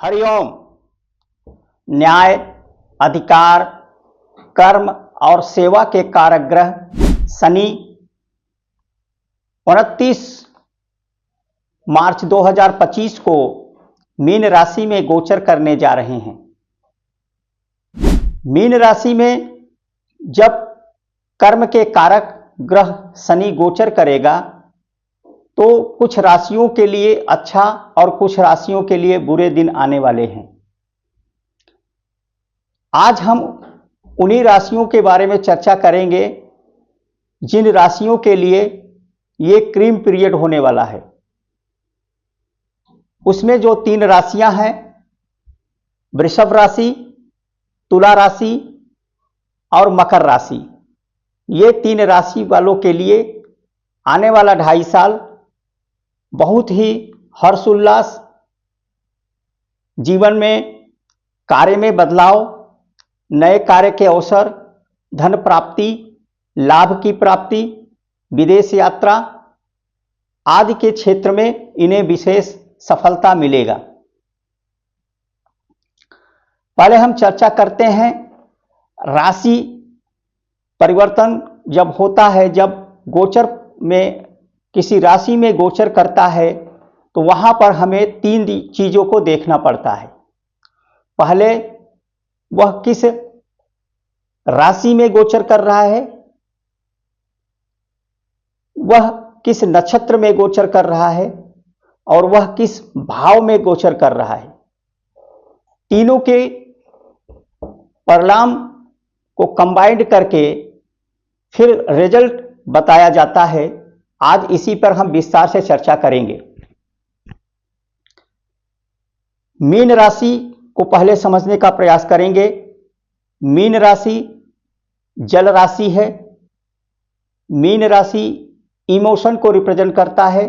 हरिओम। न्याय, अधिकार, कर्म और सेवा के कारक ग्रह शनि 29 मार्च 2025 को मीन राशि में गोचर करने जा रहे हैं। मीन राशि में जब कर्म के कारक ग्रह शनि गोचर करेगा तो कुछ राशियों के लिए अच्छा और कुछ राशियों के लिए बुरे दिन आने वाले हैं। आज हम उन्हीं राशियों के बारे में चर्चा करेंगे जिन राशियों के लिए ये क्रीम पीरियड होने वाला है। उसमें जो 3 राशियां हैं, वृषभ राशि, तुला राशि और मकर राशि, ये 3 राशि वालों के लिए आने वाला 2.5 साल बहुत ही हर्षोल्लास, जीवन में कार्य में बदलाव, नए कार्य के अवसर, धन प्राप्ति, लाभ की प्राप्ति, विदेश यात्रा आदि के क्षेत्र में इन्हें विशेष सफलता मिलेगा। पहले हम चर्चा करते हैं राशि परिवर्तन जब होता है, जब गोचर में किसी राशि में गोचर करता है तो वहां पर हमें 3 चीजों को देखना पड़ता है। पहले वह किस राशि में गोचर कर रहा है, वह किस नक्षत्र में गोचर कर रहा है और वह किस भाव में गोचर कर रहा है। तीनों के परिणाम को कंबाइंड करके फिर रिजल्ट बताया जाता है। आज इसी पर हम विस्तार से चर्चा करेंगे। मीन राशि को पहले समझने का प्रयास करेंगे। मीन राशि जल राशि है। मीन राशि इमोशन को रिप्रेजेंट करता है,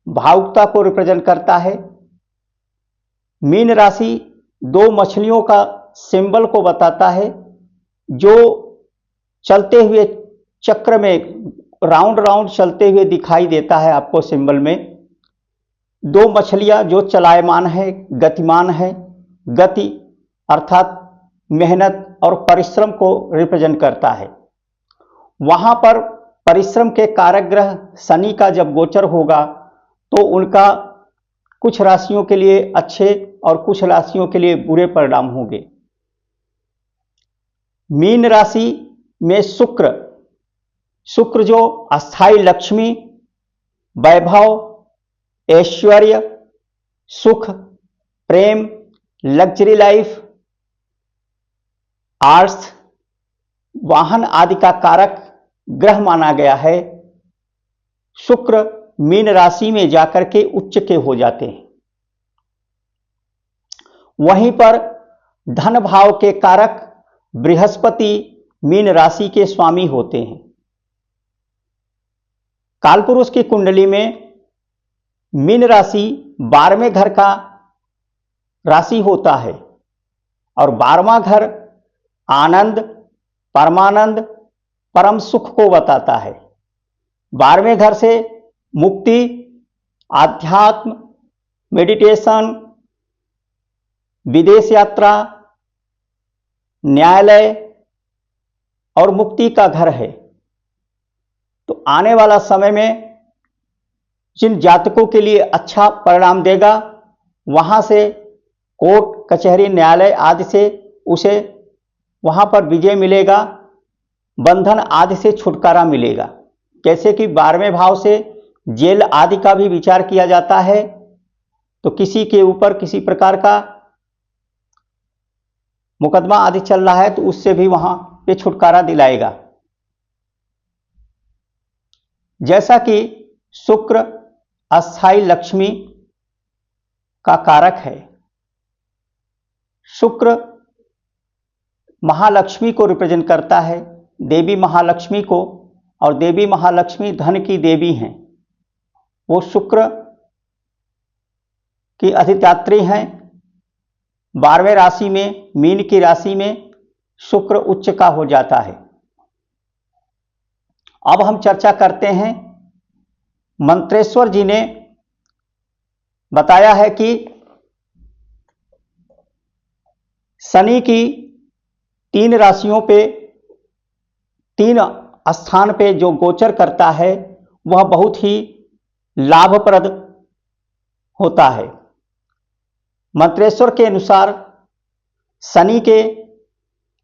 भावुकता को रिप्रेजेंट करता है। मीन राशि 2 मछलियों का सिंबल को बताता है जो चलते हुए चक्र में राउंड राउंड चलते हुए दिखाई देता है आपको सिंबल में। 2 मछलियां जो चलायमान है, गतिमान है। गति अर्थात मेहनत और परिश्रम को रिप्रेजेंट करता है। वहां पर परिश्रम के कारक ग्रह शनि का जब गोचर होगा तो उनका कुछ राशियों के लिए अच्छे और कुछ राशियों के लिए बुरे परिणाम होंगे। मीन राशि में शुक्र जो अस्थाई लक्ष्मी, वैभव, ऐश्वर्य, सुख, प्रेम, लग्जरी लाइफ, आर्ट्स, वाहन आदि का कारक ग्रह माना गया है। शुक्र मीन राशि में जाकर के उच्च के हो जाते हैं। वहीं पर धन भाव के कारक बृहस्पति मीन राशि के स्वामी होते हैं। कालपुरुष की कुंडली में मीन राशि 12वें घर का राशि होता है और 12वां घर आनंद, परमानंद, परम सुख को बताता है। 12वें घर से मुक्ति, आध्यात्म, मेडिटेशन, विदेश यात्रा, न्यायालय और मुक्ति का घर है। तो आने वाला समय में जिन जातकों के लिए अच्छा परिणाम देगा, वहां से कोर्ट कचहरी न्यायालय आदि से उसे वहां पर विजय मिलेगा, बंधन आदि से छुटकारा मिलेगा। जैसे कि 12वें भाव से जेल आदि का भी विचार किया जाता है, तो किसी के ऊपर किसी प्रकार का मुकदमा आदि चल रहा है तो उससे भी वहां पे छुटकारा दिलाएगा। जैसा कि शुक्र अस्थाई लक्ष्मी का कारक है, शुक्र महालक्ष्मी को रिप्रेजेंट करता है, देवी महालक्ष्मी को, और देवी महालक्ष्मी धन की देवी हैं। वो शुक्र की अधिष्ठात्री हैं। 12वें राशि में, मीन की राशि में शुक्र उच्च का हो जाता है। अब हम चर्चा करते हैं, मंत्रेश्वर जी ने बताया है कि शनि की 3 राशियों पे 3 स्थान पे जो गोचर करता है वह बहुत ही लाभप्रद होता है। मंत्रेश्वर के अनुसार शनि के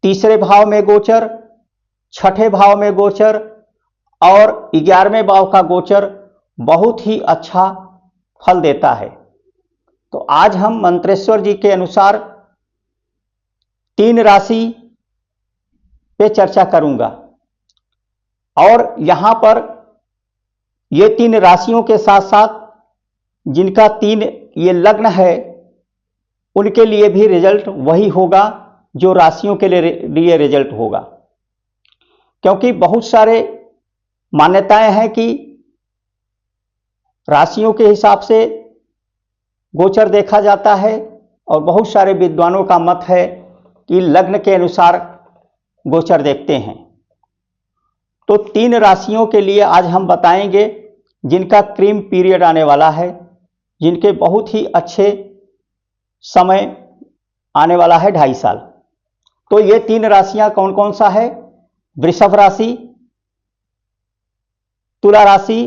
3रे भाव में गोचर, 6ठे भाव में गोचर और 11वें भाव का गोचर बहुत ही अच्छा फल देता है। तो आज हम मंत्रेश्वर जी के अनुसार 3 राशि पे चर्चा करूंगा और यहां पर ये 3 राशियों के साथ साथ जिनका 3 ये लग्न है उनके लिए भी रिजल्ट वही होगा जो राशियों के लिए रिजल्ट होगा, क्योंकि बहुत सारे मान्यताएं हैं कि राशियों के हिसाब से गोचर देखा जाता है और बहुत सारे विद्वानों का मत है कि लग्न के अनुसार गोचर देखते हैं। तो 3 राशियों के लिए आज हम बताएंगे जिनका क्रीम पीरियड आने वाला है, जिनके बहुत ही अच्छे समय आने वाला है 2.5 साल। तो ये 3 राशियां कौन कौन सा है? वृषभ राशि, तुला राशि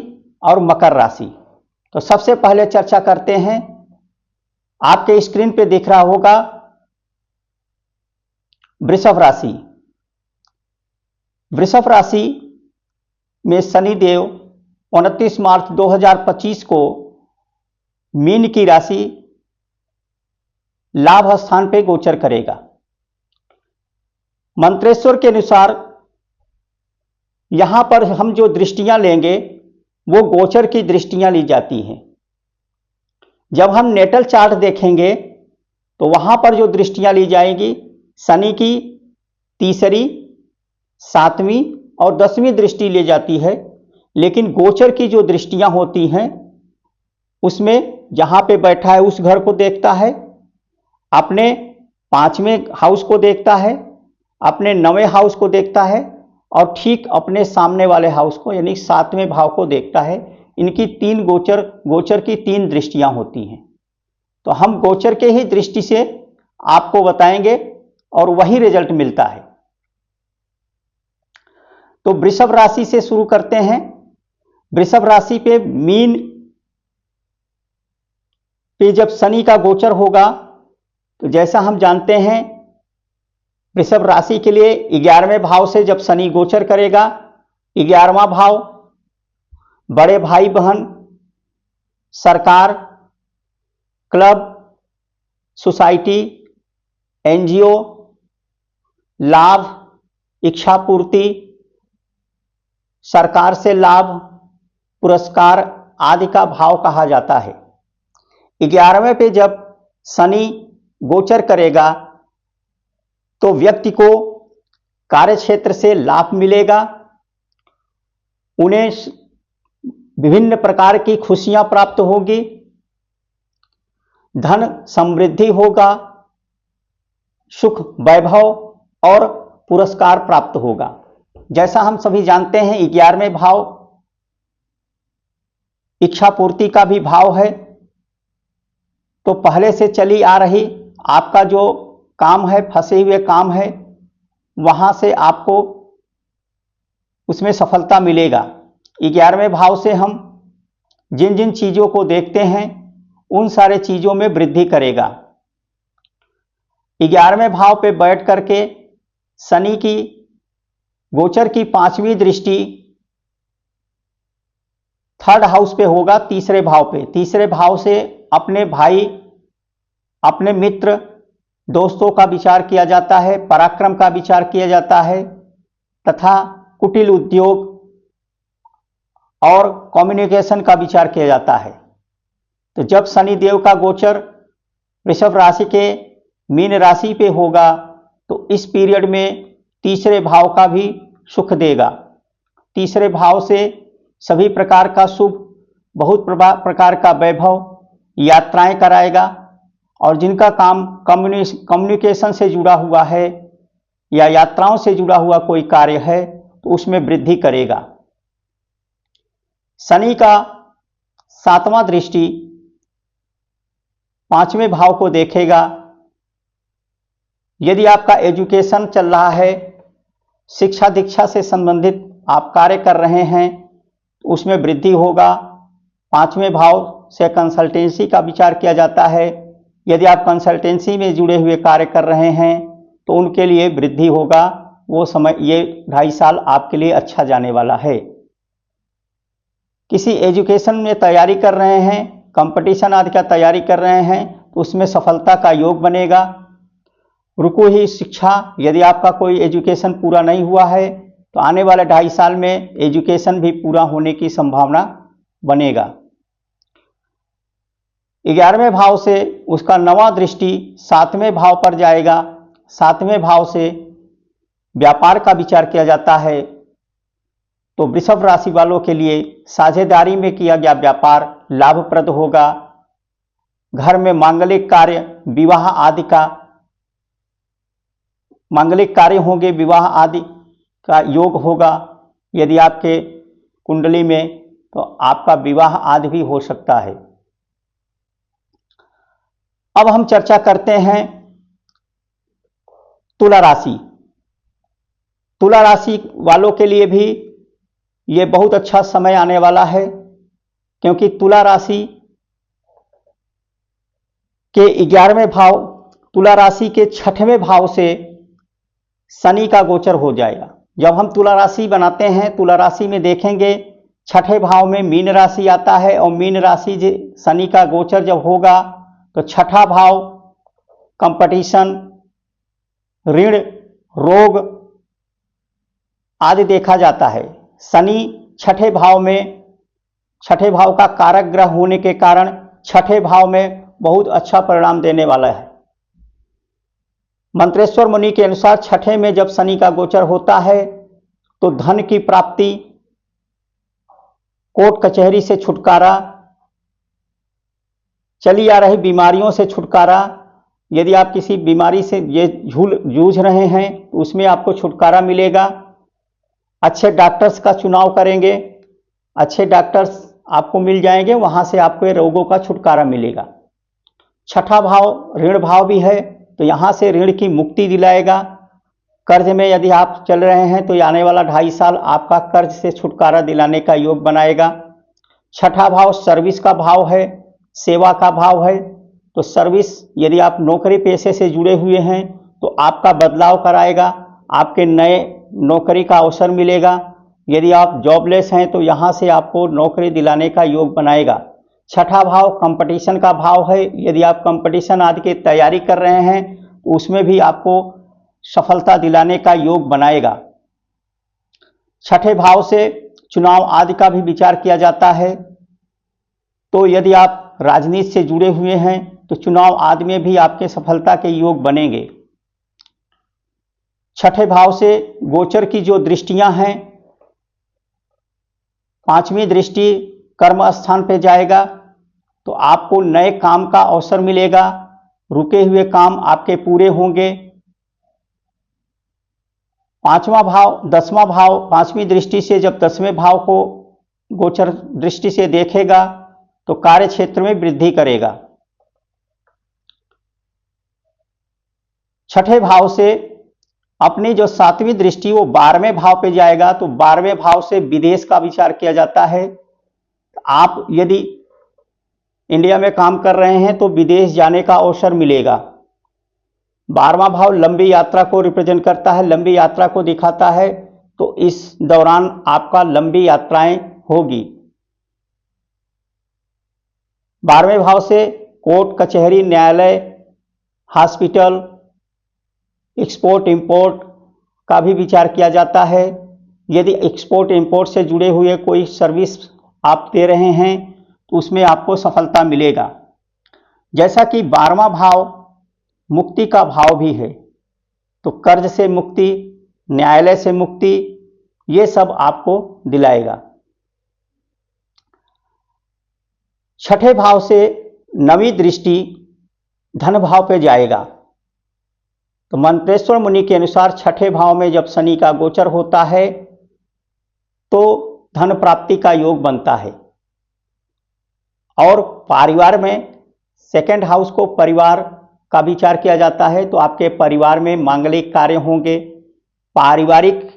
और मकर राशि। तो सबसे पहले चर्चा करते हैं, आपके स्क्रीन पे दिख रहा होगा वृषभ राशि। वृषभ राशि में शनिदेव 29 मार्च 2025 को मीन की राशि लाभ स्थान पे गोचर करेगा। मंत्रेश्वर के अनुसार यहां पर हम जो दृष्टियां लेंगे वो गोचर की दृष्टियां ली जाती हैं। जब हम नेटल चार्ट देखेंगे तो वहां पर जो दृष्टियां ली जाएंगी शनि की 3री, 7वीं और 10वीं दृष्टि ली जाती है, लेकिन गोचर की जो दृष्टियां होती हैं उसमें जहां पे बैठा है उस घर को देखता है, अपने 5वें हाउस को देखता है, अपने 9वें हाउस को देखता है और ठीक अपने सामने वाले हाउस को यानी 7वें भाव को देखता है। इनकी 3 गोचर की 3 दृष्टियां होती हैं। तो हम गोचर के ही दृष्टि से आपको बताएंगे और वही रिजल्ट मिलता है। तो वृषभ राशि से शुरू करते हैं। वृषभ राशि पे मीन पे जब शनि का गोचर होगा तो जैसा हम जानते हैं वृषभ राशि के लिए 11वें भाव से जब शनि गोचर करेगा, 11वां भाव बड़े भाई बहन, सरकार, क्लब, सोसाइटी, एनजीओ, लाभ, इच्छा पूर्ति, सरकार से लाभ, पुरस्कार आदि का भाव कहा जाता है। 11वें पे जब शनि गोचर करेगा तो व्यक्ति को कार्य क्षेत्र से लाभ मिलेगा, उन्हें विभिन्न प्रकार की खुशियां प्राप्त होगी, धन समृद्धि होगा, सुख वैभव और पुरस्कार प्राप्त होगा। जैसा हम सभी जानते हैं 11वें भाव इच्छा पूर्ति का भी भाव है। तो पहले से चली आ रही आपका जो काम है, फंसे हुए काम है, वहां से आपको उसमें सफलता मिलेगा। 11वें भाव से हम जिन जिन चीजों को देखते हैं उन सारे चीजों में वृद्धि करेगा। 11वें भाव पे बैठ करके शनि की गोचर की 5वीं दृष्टि 3rd हाउस पे होगा, 3रे भाव पे। 3रे भाव से अपने भाई, अपने मित्र, दोस्तों का विचार किया जाता है, पराक्रम का विचार किया जाता है तथा कुटिल उद्योग और कम्युनिकेशन का विचार किया जाता है। तो जब शनि देव का गोचर वृषभ राशि के मीन राशि पे होगा तो इस पीरियड में 3रे भाव का भी सुख देगा। 3रे भाव से सभी प्रकार का शुभ, बहुत प्रकार का वैभव, यात्राएं कराएगा और जिनका काम कम्युनिकेशन से जुड़ा हुआ है या यात्राओं से जुड़ा हुआ कोई कार्य है तो उसमें वृद्धि करेगा। शनि का 7वां दृष्टि 5वें भाव को देखेगा यदि आपका एजुकेशन चल रहा है, शिक्षा दीक्षा से संबंधित आप कार्य कर रहे हैं, तो उसमें वृद्धि होगा। पांचवें भाव से कंसल्टेंसी का विचार किया जाता है। यदि आप कंसल्टेंसी में जुड़े हुए कार्य कर रहे हैं तो उनके लिए वृद्धि होगा। वो समय, ये 2.5 साल आपके लिए अच्छा जाने वाला है। किसी एजुकेशन में तैयारी कर रहे हैं, कंपटीशन आदि का तैयारी कर रहे हैं, तो उसमें सफलता का योग बनेगा। रुको ही शिक्षा, यदि आपका कोई एजुकेशन पूरा नहीं हुआ है तो आने वाले 2.5 साल में एजुकेशन भी पूरा होने की संभावना बनेगा। 11वें भाव से उसका 9वां दृष्टि 7वें भाव पर जाएगा। 7वें भाव से व्यापार का विचार किया जाता है। तो वृषभ राशि वालों के लिए साझेदारी में किया गया व्यापार लाभप्रद होगा। घर में मांगलिक कार्य, विवाह आदि का मांगलिक कार्य होंगे, विवाह आदि का योग होगा। यदि आपके कुंडली में, तो आपका विवाह आदि भी हो सकता है। अब हम चर्चा करते हैं तुला राशि। तुला राशि वालों के लिए भी ये बहुत अच्छा समय आने वाला है, क्योंकि तुला राशि के 11वें भाव, तुला राशि के 6वें भाव से शनि का गोचर हो जाएगा। जब हम तुला राशि बनाते हैं, तुला राशि में देखेंगे 6ठे भाव में मीन राशि आता है, और मीन राशि शनि का गोचर जब होगा तो 6ठा भाव कंपटीशन, ऋण, रोग आदि देखा जाता है। शनि 6ठे भाव में, 6ठे भाव का कारक ग्रह होने के कारण 6ठे भाव में बहुत अच्छा परिणाम देने वाला है। मंत्रेश्वर मुनि के अनुसार 6ठे में जब शनि का गोचर होता है तो धन की प्राप्ति, कोर्ट कचहरी से छुटकारा, चली आ रही बीमारियों से छुटकारा, यदि आप किसी बीमारी से ये जूझ रहे हैं तो उसमें आपको छुटकारा मिलेगा। अच्छे डॉक्टर्स का चुनाव करेंगे, अच्छे डॉक्टर्स आपको मिल जाएंगे, वहां से आपको ये रोगों का छुटकारा मिलेगा। 6ठा भाव ऋण भाव भी है, तो यहां से ऋण की मुक्ति दिलाएगा। कर्ज में यदि आप चल रहे हैं तो आने वाला 2.5 साल आपका कर्ज से छुटकारा दिलाने का योग बनाएगा। 6ठा भाव सर्विस का भाव है, सेवा का भाव है। तो सर्विस, यदि आप नौकरी पेशे से जुड़े हुए हैं तो आपका बदलाव कराएगा, आपके नए नौकरी का अवसर मिलेगा। यदि आप जॉबलेस हैं तो यहाँ से आपको नौकरी दिलाने का योग बनाएगा। 6ठा भाव कंपटीशन का भाव है, यदि आप कंपटीशन आदि की तैयारी कर रहे हैं तो उसमें भी आपको सफलता दिलाने का योग बनाएगा। 6ठे भाव से चुनाव आदि का भी विचार किया जाता है। तो यदि आप राजनीति से जुड़े हुए हैं तो चुनाव आदि में भी आपके सफलता के योग बनेंगे। 6ठे भाव से गोचर की जो दृष्टियां हैं, 5वीं दृष्टि कर्म स्थान पे जाएगा, तो आपको नए काम का अवसर मिलेगा, रुके हुए काम आपके पूरे होंगे। 5वां भाव 10वां भाव 5वीं दृष्टि से जब 10वें भाव को गोचर दृष्टि से देखेगा तो कार्य क्षेत्र में वृद्धि करेगा। 6ठे भाव से अपनी जो 7वीं दृष्टि वो 12वें भाव पे जाएगा, तो 12वें भाव से विदेश का विचार किया जाता है। आप यदि इंडिया में काम कर रहे हैं तो विदेश जाने का अवसर मिलेगा। 12वां भाव लंबी यात्रा को रिप्रेजेंट करता है, लंबी यात्रा को दिखाता है, तो इस दौरान आपका लंबी यात्राएं होगी। 12वें भाव से कोर्ट कचहरी, न्यायालय, हॉस्पिटल, एक्सपोर्ट इंपोर्ट का भी विचार किया जाता है। यदि एक्सपोर्ट इंपोर्ट से जुड़े हुए कोई सर्विस आप दे रहे हैं तो उसमें आपको सफलता मिलेगा। जैसा कि 12वां भाव मुक्ति का भाव भी है, तो कर्ज से मुक्ति, न्यायालय से मुक्ति, ये सब आपको दिलाएगा। 6ठे भाव से 9वीं दृष्टि धन भाव पे जाएगा। तो मंत्रेश्वर मुनि के अनुसार 6ठे भाव में जब शनि का गोचर होता है तो धन प्राप्ति का योग बनता है। और परिवार में, सेकंड हाउस को परिवार का विचार किया जाता है, तो आपके परिवार में मांगलिक कार्य होंगे। पारिवारिक,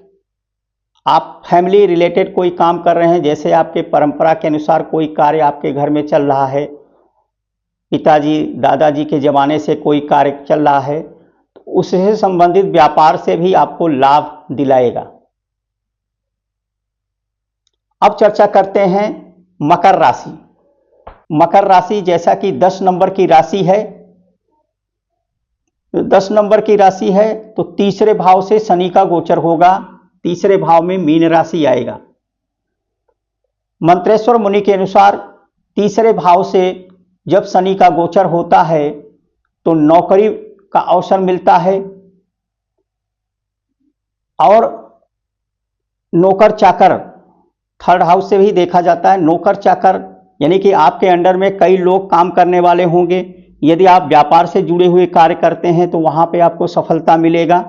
आप फैमिली रिलेटेड कोई काम कर रहे हैं, जैसे आपके परंपरा के अनुसार कोई कार्य आपके घर में चल रहा है, पिताजी दादाजी के ज़माने से कोई कार्य चल रहा है, तो उससे संबंधित व्यापार से भी आपको लाभ दिलाएगा। अब चर्चा करते हैं मकर राशि। मकर राशि जैसा कि 10 नंबर की राशि है, 10 नंबर की राशि है, तो तीसरे भाव से शनि का गोचर होगा, तीसरे भाव में मीन राशि आएगा। मंत्रेश्वर मुनि के अनुसार तीसरे भाव से जब शनि का गोचर होता है तो नौकरी का अवसर मिलता है, और नौकर चाकर, थर्ड हाउस से भी देखा जाता है, नौकर चाकर यानी कि आपके अंडर में कई लोग काम करने वाले होंगे। यदि आप व्यापार से जुड़े हुए कार्य करते हैं तो वहां पे आपको सफलता मिलेगा।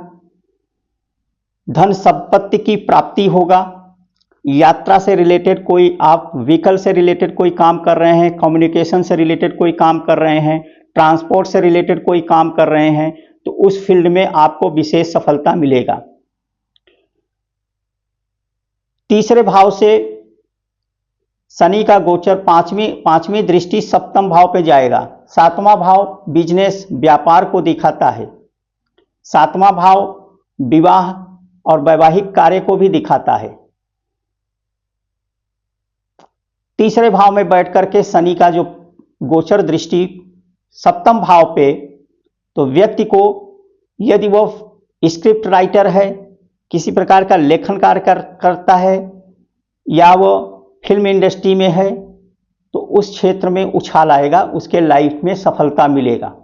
धन संपत्ति की प्राप्ति होगा। यात्रा से रिलेटेड कोई, आप व्हीकल से रिलेटेड कोई काम कर रहे हैं, कम्युनिकेशन से रिलेटेड कोई काम कर रहे हैं, ट्रांसपोर्ट से रिलेटेड कोई काम कर रहे हैं, तो उस फील्ड में आपको विशेष सफलता मिलेगा। तीसरे भाव से शनि का गोचर पांचवी दृष्टि सप्तम भाव पे जाएगा। सातवां भाव बिजनेस, व्यापार को दिखाता है। सातवां भाव विवाह और वैवाहिक कार्य को भी दिखाता है। तीसरे भाव में बैठ करके शनि का जो गोचर दृष्टि सप्तम भाव पे, तो व्यक्ति को यदि वो स्क्रिप्ट राइटर है, किसी प्रकार का लेखन कार्य करता है, या वो फिल्म इंडस्ट्री में है, तो उस क्षेत्र में उछाल आएगा, उसके लाइफ में सफलता मिलेगा।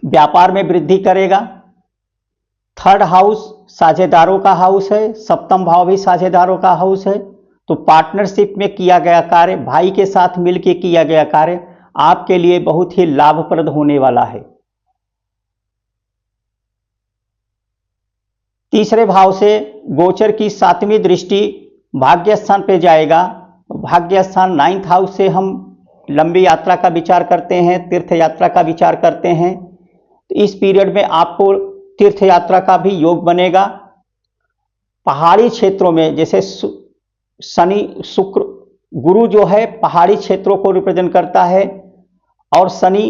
व्यापार में वृद्धि करेगा। थर्ड हाउस साझेदारों का हाउस है, सप्तम भाव भी साझेदारों का हाउस है, तो पार्टनरशिप में किया गया कार्य, भाई के साथ मिलकर किया गया कार्य आपके लिए बहुत ही लाभप्रद होने वाला है। तीसरे भाव से गोचर की सातवीं दृष्टि भाग्य स्थान पे जाएगा। भाग्य स्थान 9th हाउस से हम लंबी यात्रा का विचार करते हैं, तीर्थ यात्रा का विचार करते हैं, तो इस पीरियड में आपको तीर्थ यात्रा का भी योग बनेगा। पहाड़ी क्षेत्रों में, जैसे शनि शुक्र गुरु जो है पहाड़ी क्षेत्रों को रिप्रेजेंट करता है, और शनि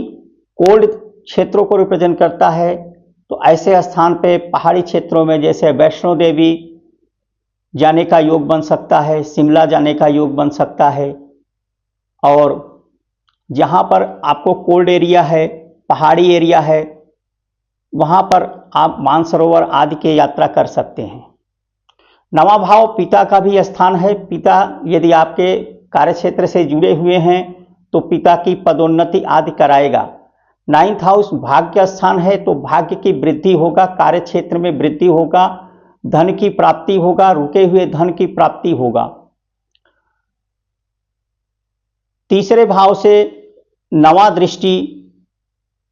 कोल्ड क्षेत्रों को रिप्रेजेंट करता है, तो ऐसे स्थान पे पहाड़ी क्षेत्रों में जैसे वैष्णो देवी जाने का योग बन सकता है, शिमला जाने का योग बन सकता है, और जहाँ पर आपको कोल्ड एरिया है, पहाड़ी एरिया है, वहाँ पर आप मानसरोवर आदि की यात्रा कर सकते हैं। नवा भाव पिता का भी स्थान है। पिता यदि आपके कार्यक्षेत्र से जुड़े हुए हैं तो पिता की पदोन्नति आदि कराएगा। 9th हाउस भाग्य स्थान है, तो भाग्य की वृद्धि होगा, कार्य क्षेत्र में वृद्धि होगा, धन की प्राप्ति होगा, रुके हुए धन की प्राप्ति होगा। तीसरे भाव से नवा दृष्टि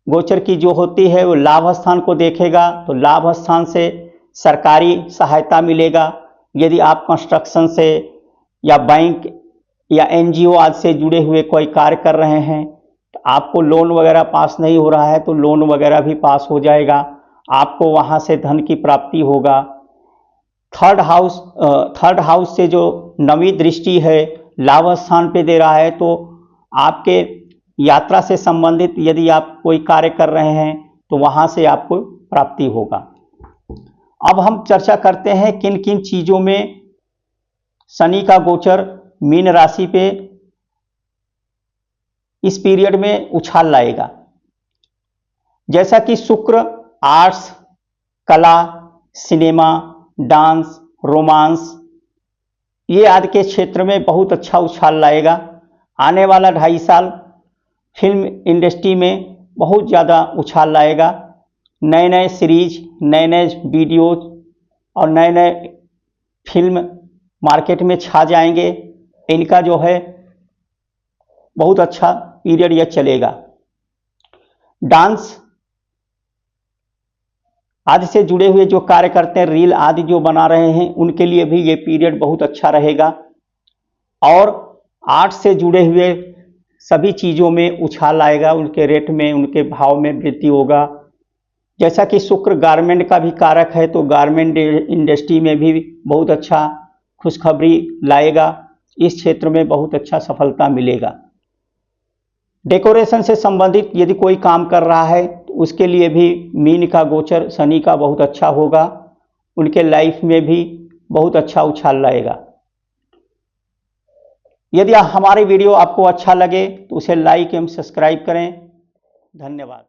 गोचर की जो होती है वो लाभ स्थान को देखेगा, तो लाभ स्थान से सरकारी सहायता मिलेगा। यदि आप कंस्ट्रक्शन से या बैंक या एनजीओ आदि से जुड़े हुए कोई कार्य कर रहे हैं, तो आपको लोन वगैरह पास नहीं हो रहा है तो लोन वगैरह भी पास हो जाएगा, आपको वहाँ से धन की प्राप्ति होगा। थर्ड हाउस से जो नवी दृष्टि है लाभ स्थान पे दे रहा है, तो आपके यात्रा से संबंधित यदि आप कोई कार्य कर रहे हैं तो वहाँ से आपको प्राप्ति होगा। अब हम चर्चा करते हैं किन किन चीज़ों में शनि का गोचर मीन राशि पे इस पीरियड में उछाल लाएगा। जैसा कि शुक्र आर्ट्स, कला, सिनेमा, डांस, रोमांस ये आदि के क्षेत्र में बहुत अच्छा उछाल लाएगा। आने वाला 2.5 साल फिल्म इंडस्ट्री में बहुत ज़्यादा उछाल लाएगा। नए नए सीरीज, नए नए वीडियोज और नए नए फिल्म मार्केट में छा जाएंगे। इनका जो है बहुत अच्छा पीरियड यह चलेगा। डांस आदि से जुड़े हुए जो कार्य करते हैं, रील आदि जो बना रहे हैं, उनके लिए भी ये पीरियड बहुत अच्छा रहेगा। और आर्ट से जुड़े हुए सभी चीज़ों में उछाल आएगा, उनके रेट में, उनके भाव में वृद्धि होगा। जैसा कि शुक्र गारमेंट का भी कारक है, तो गारमेंट इंडस्ट्री में भी बहुत अच्छा खुशखबरी लाएगा। इस क्षेत्र में बहुत अच्छा सफलता मिलेगा। डेकोरेशन से संबंधित यदि कोई काम कर रहा है तो उसके लिए भी मीन का गोचर शनि का बहुत अच्छा होगा, उनके लाइफ में भी बहुत अच्छा उछाल लाएगा। यदि हमारे वीडियो आपको अच्छा लगे तो उसे लाइक एवं सब्सक्राइब करें। धन्यवाद।